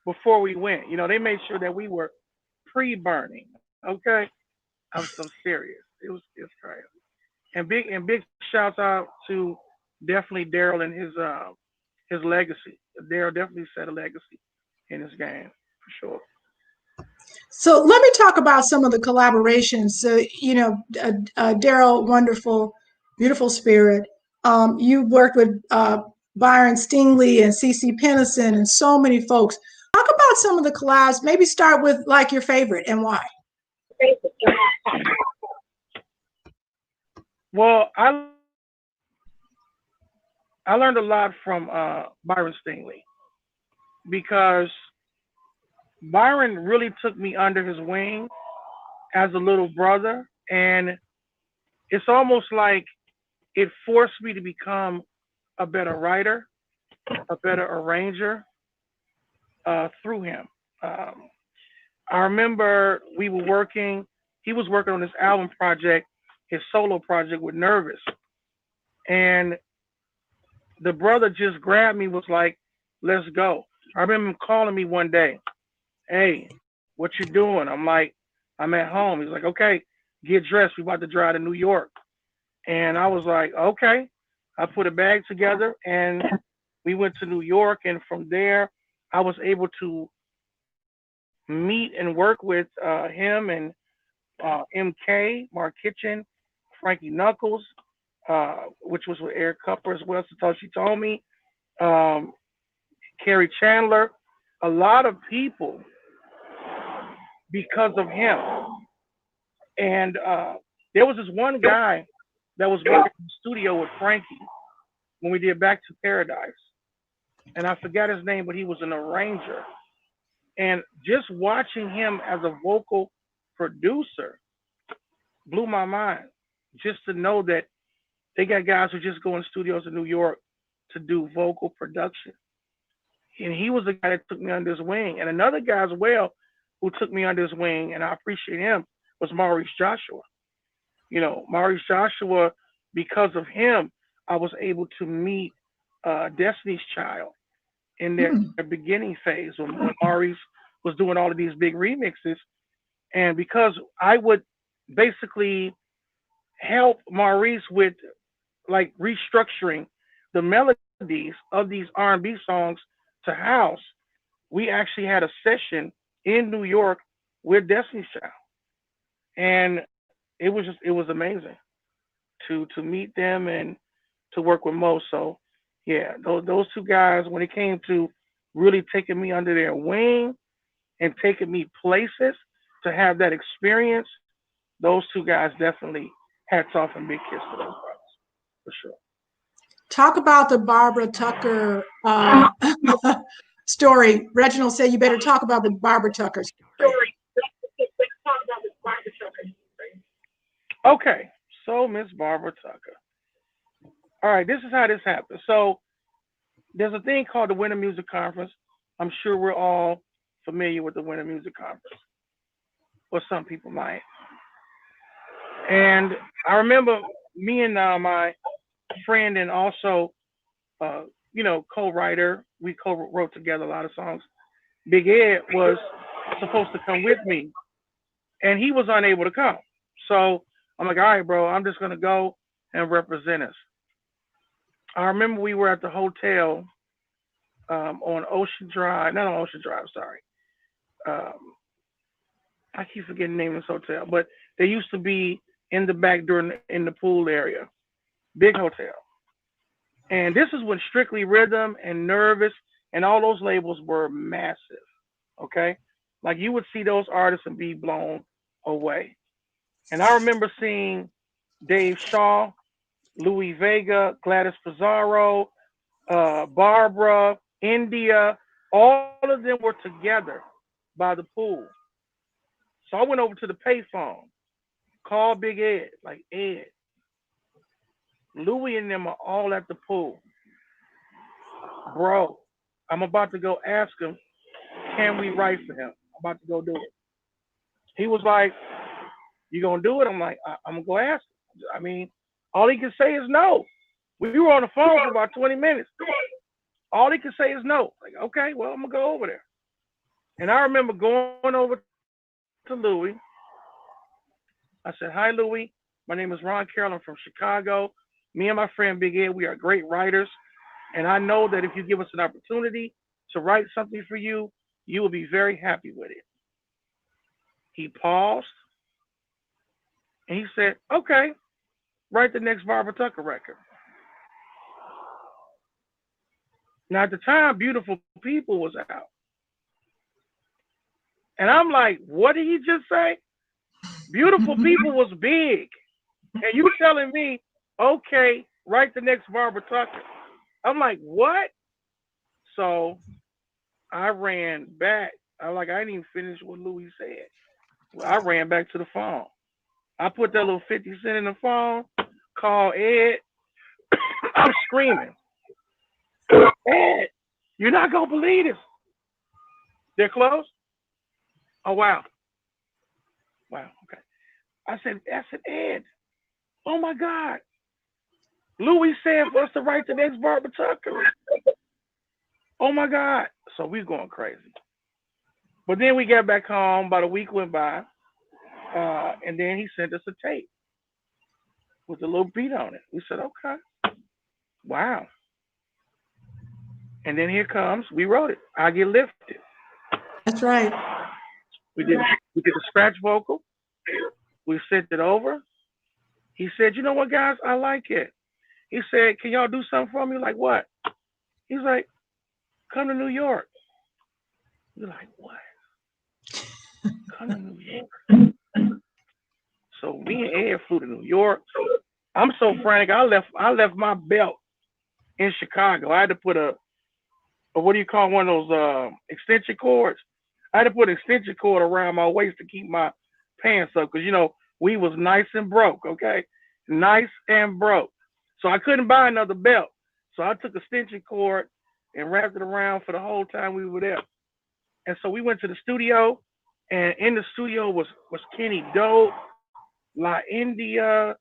before we went. You know, they made sure that we were pre-burning. Okay, I'm serious. It's crazy. And big shouts out to definitely Daryl and his legacy. Daryl definitely set a legacy in this game for sure. So let me talk about some of the collaborations. So Daryl, wonderful, beautiful spirit. You worked with Byron Stingley and CeCe Pennison and so many folks. Talk about some of the collabs. Maybe start with like your favorite and why. Well, I learned a lot from Byron Stingley because Byron really took me under his wing as a little brother, and it's almost like it forced me to become a better writer, a better arranger through him. Um, I remember we were working. He was working on this album project, his solo project with Nervous, and the brother just grabbed me, was like, "Let's go." I remember him calling me one day, "Hey, what you doing?" I'm like, "I'm at home." He's like, "Okay, get dressed. We about to drive to New York." And I was like, "Okay." I put a bag together and we went to New York. And from there, I was able to meet and work with him and MK, Mark Kitchen, Frankie Knuckles, which was with Eric Cupper as well. So she told me, um, Kerry Chandler, a lot of people because of him. And there was this one guy that was working in the studio with Frankie when we did Back to Paradise. And I forgot his name, but he was an arranger. And just watching him as a vocal producer blew my mind. Just to know that they got guys who just go in studios in New York to do vocal production. And he was the guy that took me under his wing. And another guy as well who took me under his wing, and I appreciate him, was Maurice Joshua. You know, Maurice Joshua, because of him, I was able to meet Destiny's Child in their Mm. beginning phase when Maurice was doing all of these big remixes. And because I would basically help Maurice with like restructuring the melodies of these R&B songs to house, we actually had a session in New York with Destiny's Child, and it was amazing to meet them and to work with Mo. So yeah, those two guys, when it came to really taking me under their wing and taking me places to have that experience, those two guys definitely hats off and big kiss to those brothers for sure. Talk about the Barbara Tucker story. Reginald said you better talk about the Barbara Tucker story. Okay, so Miss Barbara Tucker. All right, this is how this happened. So there's a thing called the Winter Music Conference. I'm sure we're all familiar with the Winter Music Conference, or some people might. And I remember me and my friend and also co-writer, we co-wrote together a lot of songs. Big Ed was supposed to come with me, and he was unable to come. So I'm like, all right, bro, I'm just gonna go and represent us. I remember we were at the hotel on Ocean Drive, not on Ocean Drive, sorry. Um, I keep forgetting the name of this hotel, but they used to be in the back during in the pool area, big hotel. And this is when Strictly Rhythm and Nervous and all those labels were massive. Okay, like you would see those artists and be blown away. And I remember seeing Dave Shaw, Louis Vega, Gladys Pizarro, Barbara, India, all of them were together by the pool. So I went over to the payphone, called Big Ed, like Ed, Louis and them are all at the pool. Bro, I'm about to go ask him, can we write for him? I'm about to go do it. He was like, you gonna do it? I'm like, I'm gonna go ask him. I mean, all he can say is no. We were on the phone for about 20 minutes. All he can say is no. Like, okay, well, I'm gonna go over there. And I remember going over to Louis. I said, hi, Louis. My name is Ron Carroll. I'm from Chicago. Me and my friend Big Ed, we are great writers. And I know that if you give us an opportunity to write something for you, you will be very happy with it. He paused and he said, okay, write the next Barbara Tucker record. Now, at the time, Beautiful People was out. And I'm like, what did he just say? Beautiful People was big. And you telling me, okay, write the next Barbara Tucker. I'm like, what? So I ran back. I didn't even finish what Louis said. I ran back to the phone. I put that little 50 cent in the phone, called Ed. I'm screaming, Ed, you're not going to believe this. They're closed? Oh, wow. Wow, okay. I said, Ed, oh my God. Louis said for us to write the next Barbara Tucker. Oh my God. So we going crazy. But then we got back home, about a week went by, and then he sent us a tape with a little beat on it. We said, okay, wow. And then here comes, we wrote it. I Get Lifted. That's right. We did we did a scratch vocal. We sent it over. He said, you know what, guys, I like it. He said, can y'all do something for me? Like what? He's like, come to New York. We're like, what? Come to New York. So me and Ed flew to New York. I'm so frantic. I left my belt in Chicago. I had to put a what do you call one of those extension cords? I had to put an extension cord around my waist to keep my pants up because we was nice and broke. Okay, nice and broke. So I couldn't buy another belt. So I took a extension cord and wrapped it around for the whole time we were there. And so we went to the studio, and in the studio was Kenny Dope, La India,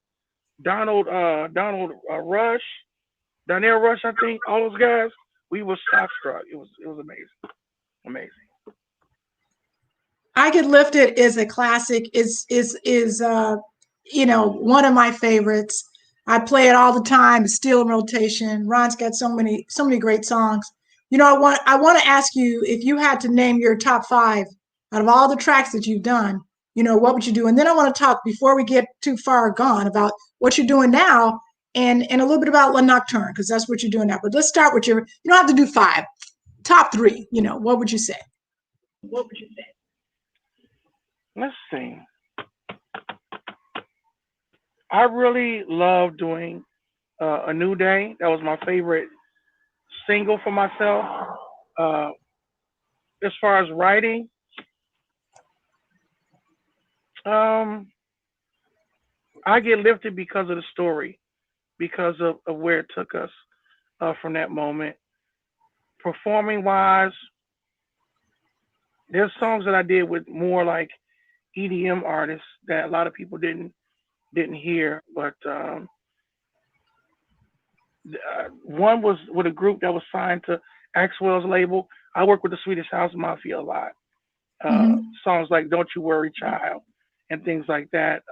Donald Rush, Donnell Rush, I think, all those guys. We were starstruck. It was amazing, amazing. I Get Lifted is a classic. Is one of my favorites. I play it all the time. It's still in rotation. Ron's got so many great songs. I want to ask you if you had to name your top five out of all the tracks that you've done. What would you do? And then I want to talk before we get too far gone about what you're doing now and a little bit about La Nocturne because that's what you're doing now. But let's start with your. You don't have to do five. Top three. What would you say? What would you say? Let's see. I really love doing A New Day. That was my favorite single for myself. Uh, as far as writing, um, I Get Lifted because of the story, because of where it took us from that moment. Performing wise, there's songs that I did with more like EDM artists that a lot of people didn't hear, but One was with a group that was signed to Axwell's label. I work with the Swedish House Mafia a lot. Hmm. Songs like "Don't You Worry, Child" and things like that.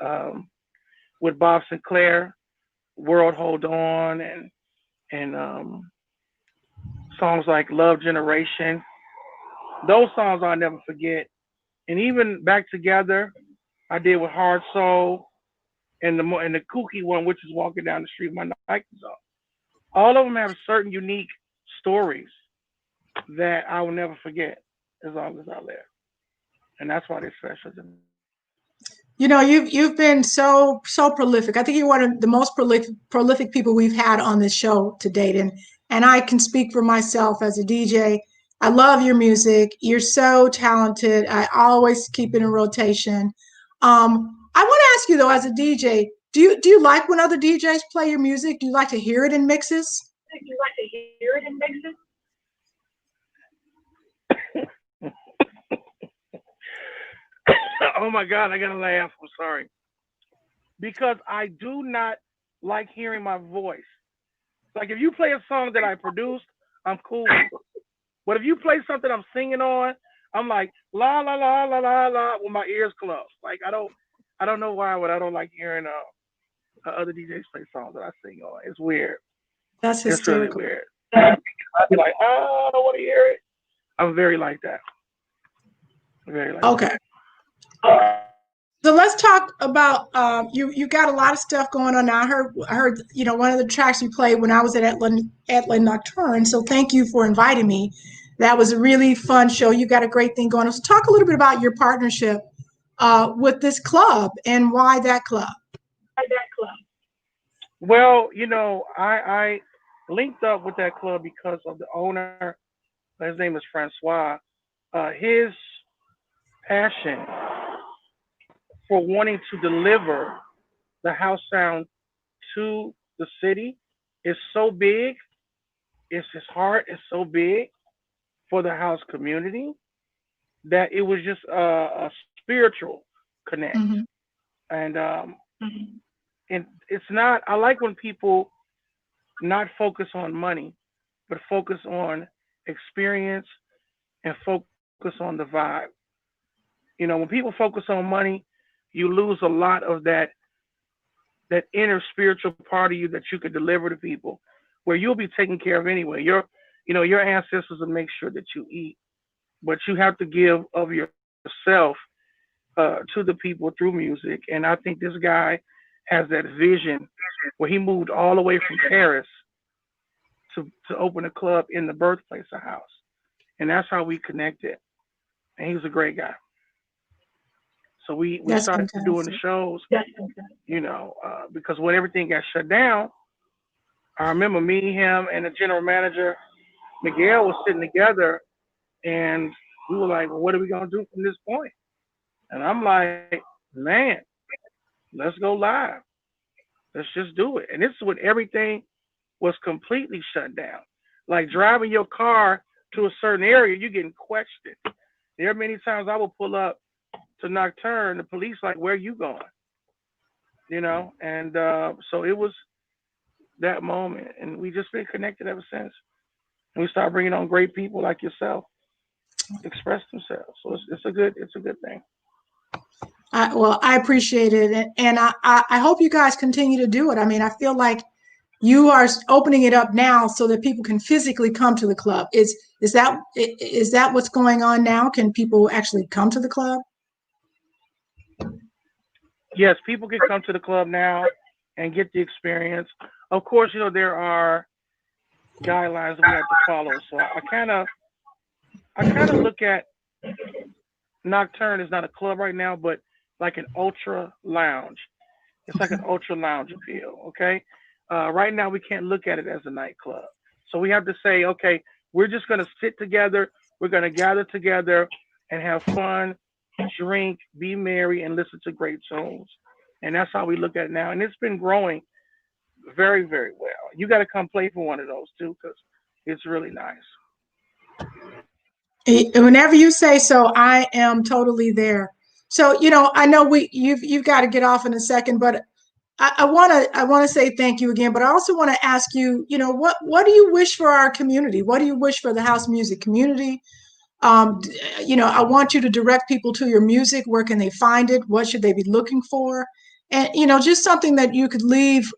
With Bob Sinclair, "World Hold On," and songs like "Love Generation." Those songs I'll never forget. And even "Back Together," I did with Hard Soul, and the kooky one, which is "Walking Down the Street" with my Nike song. All of them have certain unique stories that I will never forget as long as I live, and that's why they're special to me. You've been so prolific. I think you're one of the most prolific people we've had on this show to date, and I can speak for myself as a DJ. I love your music. You're so talented. I always keep it in rotation. I want to ask you though, as a DJ, do you like when other DJs play your music? Do you like to hear it in mixes? Do you like to hear it in mixes? Oh my God, I gotta laugh. I'm sorry because I do not like hearing my voice. Like if you play a song that I produced, I'm cool with it. But if you play something I'm singing on, I'm like la la la la la la with my ears closed. Like I don't know why, but I don't like hearing other DJs play songs that I sing on. It's weird. That's It's really hysterical. weird. I'd be like, I don't want to hear it. I'm very like that. Very like that. Okay. So let's talk about you. You got a lot of stuff going on now. I heard one of the tracks you played when I was at Atlanta Nocturne. So thank you for inviting me. That was a really fun show. You got a great thing going on. So talk a little bit about your partnership with this club and why that club. Well, I linked up with that club because of the owner. His name is Francois. His passion for wanting to deliver the house sound to the city is so big. His heart is so big for the house community that it was just a spiritual connect. Hmm. And it's not. I like when people not focus on money, but focus on experience and focus on the vibe. When people focus on money, you lose a lot of that inner spiritual part of you that you could deliver to people, where you'll be taken care of anyway. Your ancestors will make sure that you eat, but you have to give of yourself to the people through music. And I think this guy has that vision where he moved all the way from Paris to open a club in the birthplace of house, and that's how we connected. And he was a great guy. So we That's started doing the fantastic. shows, because when everything got shut down, I remember me, him, and the general manager Miguel was sitting together, and we were like, "Well, what are we gonna do from this point?" And I'm like, "Man, let's go live. Let's just do it." And this is when everything was completely shut down. Like driving your car to a certain area, you're getting questioned. There are many times I will pull up to Nocturne, the police like, "Where you going?" And so it was that moment, and we just been connected ever since. And we start bringing on great people like yourself express themselves. So it's a good thing. Well, I appreciate it, and I hope you guys continue to do it. I mean, I feel like you are opening it up now so that people can physically come to the club. Is that what's going on now? Can people actually come to the club? Yes, people can come to the club now and get the experience. Of course, there are guidelines that we have to follow. So I kind of look at Nocturne is not a club right now, but like an ultra lounge. It's like Okay. an ultra lounge appeal. Okay. Right now we can't look at it as a nightclub. So we have to say, okay, we're just going to sit together. We're going to gather together and have fun, drink, be merry, and listen to great tunes. And that's how we look at it now. And it's been growing very, very well. You got to come play for one of those too, because it's really nice. Whenever you say so, I am totally there. So, I know you've got to get off in a second, but I want to say thank you again, but I also want to ask you, what do you wish for our community? What do you wish for the house music community? I want you to direct people to your music. Where can they find it? What should they be looking for? And just something that you could leave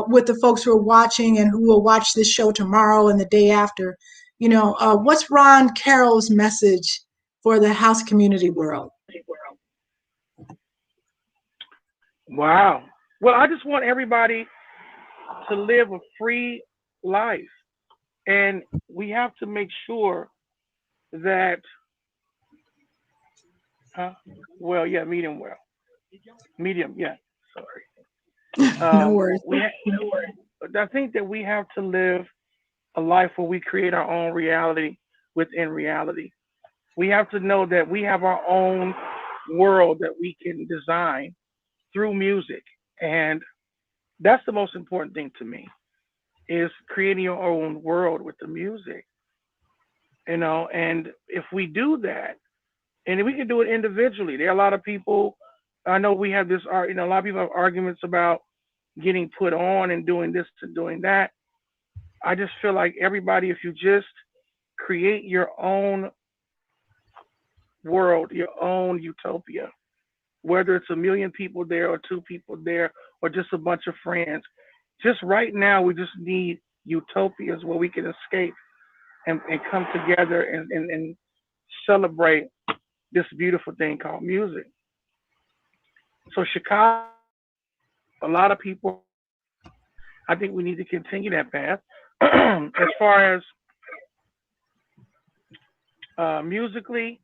with the folks who are watching and who will watch this show tomorrow and the day after. What's Ron Carroll's message for the house community world? Wow. Well, I just want everybody to live a free life. And we have to make sure that, huh? Well, yeah, medium well. Medium, yeah. Sorry. No worries. I think that we have to live a life where we create our own reality within reality. We have to know that we have our own world that we can design through music. And that's the most important thing to me is creating your own world with the music, and if we do that, and we can do it individually. There are a lot of people, I know we have this, a lot of people have arguments about getting put on and doing this and doing that. I just feel like everybody, if you just create your own world, your own utopia, whether it's a million people there or two people there or just a bunch of friends. Just right now, we just need utopias where we can escape and come together and celebrate this beautiful thing called music. So Chicago, a lot of people, I think we need to continue that path. As far as musically,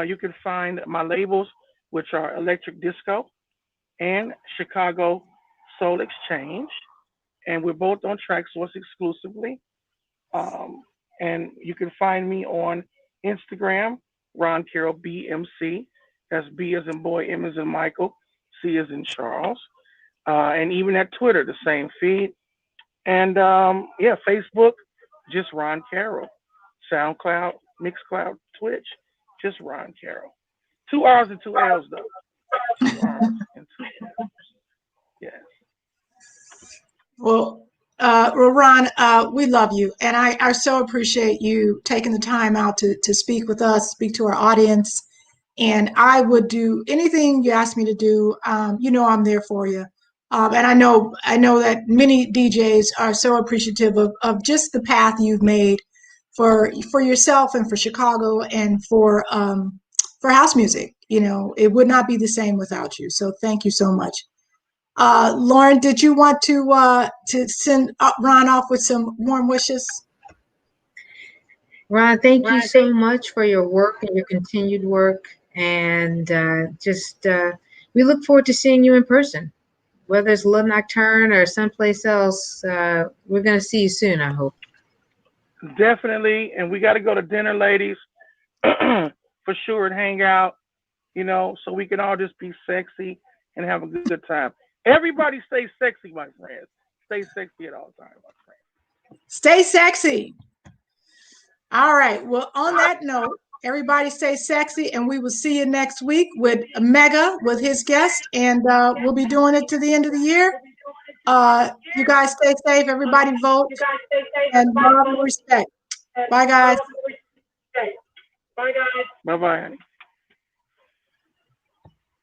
you can find my labels, which are Electric Disco and Chicago Soul Exchange, and we're both on Tracksource exclusively. Um, and you can find me on Instagram, Ron Carroll BMC. That's B as in boy, M as in Michael, C as in Charles. And even at Twitter, the same feed. And yeah, Facebook, just Ron Carroll. SoundCloud, Mixcloud, Twitch, just Ron Carroll. Two R's and two L's though. Two R's and two L's. Yes. Well, Ron, we love you, and I so appreciate you taking the time out to speak with us, speak to our audience. And I would do anything you ask me to do. I'm there for you. And I know that many DJs are so appreciative of just the path you've made for yourself and for Chicago and for house music. It would not be the same without you. So thank you so much. Lauren, did you want to send Ron off with some warm wishes? Ron, thank you so much for your work and your continued work. And we look forward to seeing you in person, whether it's Love Nocturne or someplace else. We're going to see you soon, I hope. Definitely. And we got to go to dinner, ladies, for sure, and hang out, so we can all just be sexy and have a good time. Everybody stay sexy, my friends. Stay sexy at all times, my friends. Stay sexy. All right. Well, on that note, everybody stay sexy, and we will see you next week with Mega with his guest, and we'll be doing it to the end of the year. You guys stay safe. Everybody vote and love and respect. Bye, guys. Bye bye, honey.